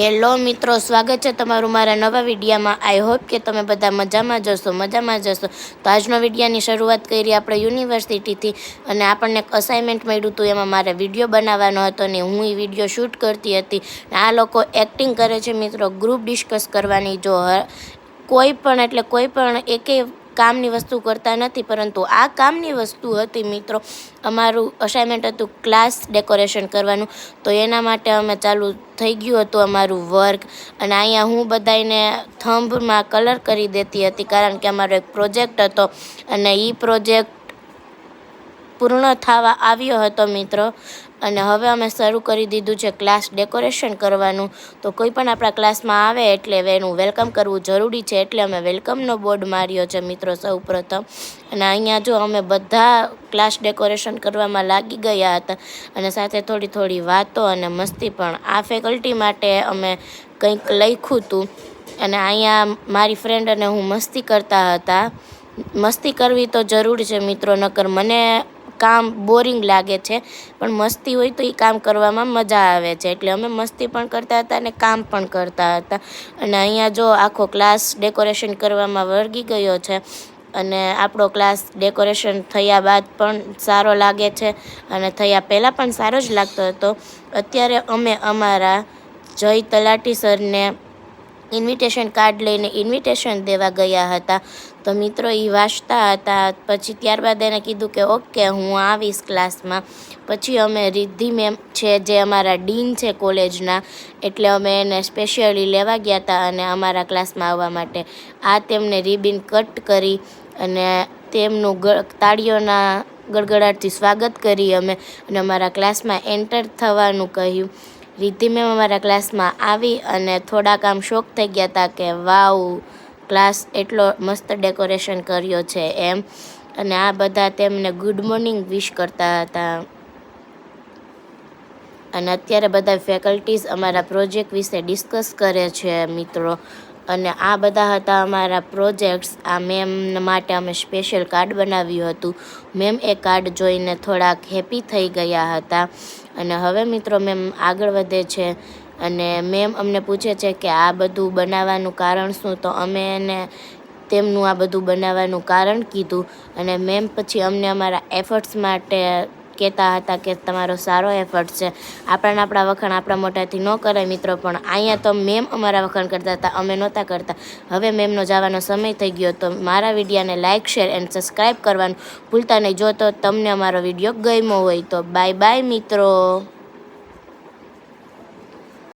Hello મિત્રો, સ્વાગત છે તમારું મારા નવા વિડીયામાં। આઈ હોપ કે તમે બધા મજામાં જશો। તો આજનો વિડીયાની શરૂઆત કરી આપણે યુનિવર્સિટીથી અને આપણને એક અસાઇનમેન્ટ મળ્યું હતું, એમાં મારે વિડીયો બનાવવાનો હતો ને હું એ વિડીયો શૂટ કરતી હતી। આ લોકો એક્ટિંગ કરે છે મિત્રો, ગ્રુપ ડિસ્કસ કરવાની। જો કોઈ પણ એકેય કામની વસ્તુ કરતા નથી, પરંતુ આ કામની વસ્તુ હતી મિત્રો। અમારું અસાઇનમેન્ટ હતું ક્લાસ ડેકોરેશન કરવાનું, તો એના માટે અમે ચાલુ થઈ ગયું હતું અમારું વર્ક। અને અહીંયા હું બધાને થંભમાં કલર કરી દેતી હતી, કારણ કે અમારો એક પ્રોજેક્ટ હતો અને એ પ્રોજેક્ટ પૂર્ણ થવા આવ્યો હતો મિત્રો। અને હવે અમે શરૂ કરી દીધું છે ક્લાસ ડેકોરેશન કરવાનું। તો કોઈ પણ આપણા ક્લાસમાં આવે એટલે એનું વેલકમ કરવું જરૂરી છે, એટલે અમે વેલકમનો બોર્ડ માર્યો છે મિત્રો સૌપ્રથમ। અને અહીંયા જો અમે બધા ક્લાસ ડેકોરેશન કરવામાં લાગી ગયા હતા, અને સાથે થોડી વાતો અને મસ્તી પણ। આ ફેકલ્ટી માટે અમે કંઈક લખ્યું હતું, અને અહીંયા મારી ફ્રેન્ડ અને હું મસ્તી કરતા હતા। મસ્તી કરવી તો જરૂરી છે મિત્રો, નકર મને કામ બોરિંગ લાગે છે, પણ મસ્તી હોય તો એ કામ કરવામાં મજા આવે છે। એટલે અમે મસ્તી પણ કરતા હતા અને કામ પણ કરતા હતા। અને અહીંયા જો આખો ક્લાસ ડેકોરેશન કરવામાં વળગી ગયો છે, અને આપણો ક્લાસ ડેકોરેશન થયા બાદ પણ સારો લાગે છે, અને થયા પહેલાં પણ સારો જ લાગતો હતો। અત્યારે અમે અમારા જય તલાટી સરને ઇન્વિટેશન કાર્ડ લઈને ઇન્વિટેશન દેવા ગયા હતા। તો મિત્રો એ વાંચતા હતા, પછી ત્યારબાદ એને કીધું કે ઓકે હું આવીશ ક્લાસમાં। પછી અમે રિદ્ધિ મેમ છે જે અમારા ડીન છે કોલેજના, એટલે અમે એને સ્પેશિયલી લેવા ગયા હતા અને અમારા ક્લાસમાં આવવા માટે। આ તેમને રિબિન કટ કરી અને તેમનું તાળીઓના ગડગડાટથી સ્વાગત કરી અમે, અને અમારા ક્લાસમાં એન્ટર થવાનું કહ્યું। રિદ્ધિ મેમ અમારા ક્લાસમાં આવી અને થોડાક આમ શોક થઈ ગયા હતા કે વાવ, ક્લાસ એટલો મસ્ત ડેકોરેશન કર્યો છે એમ। અને આ બધા તેમને ગુડ મોર્નિંગ વિશ કરતા હતા। અને અત્યારે બધા ફેકલ્ટીઝ અમારા પ્રોજેક્ટ વિશે ડિસ્કસ કરે છે મિત્રો। અને આ બધા હતા અમારા પ્રોજેક્ટ્સ। આ મેમ માટે અમે સ્પેશિયલ કાર્ડ બનાવ્યું હતું। મેમ એ કાર્ડ જોઈને થોડાક હેપી થઈ ગયા હતા। અને હવે મિત્રો મેમ આગળ વધે છે અને મેમ અમને પૂછે છે કે આ બધું બનાવવાનું કારણ શું? તો અમે એને તેમનું આ બધું બનાવવાનું કારણ કીધું, અને મેમ પછી અમને અમારા એફર્ટ્સ માટે કહેતા હતા કે તમારો સારો એફર્ટ છે। આપણા વખાણ આપણા મોઢાથી ન કરાય મિત્રો, પણ અહીંયા તો મેમ અમારા વખાણ કરતા હતા, અમે નહોતા કરતા। હવે મેમનો જવાનો સમય થઈ ગયો, તો મારા વિડીયોને લાઇક, શેર એન્ડ સબસ્ક્રાઈબ કરવાનું ભૂલતા નહીં। જો તો તમને અમારો વિડીયો ગમ્યો હોય તો બાય બાય મિત્રો।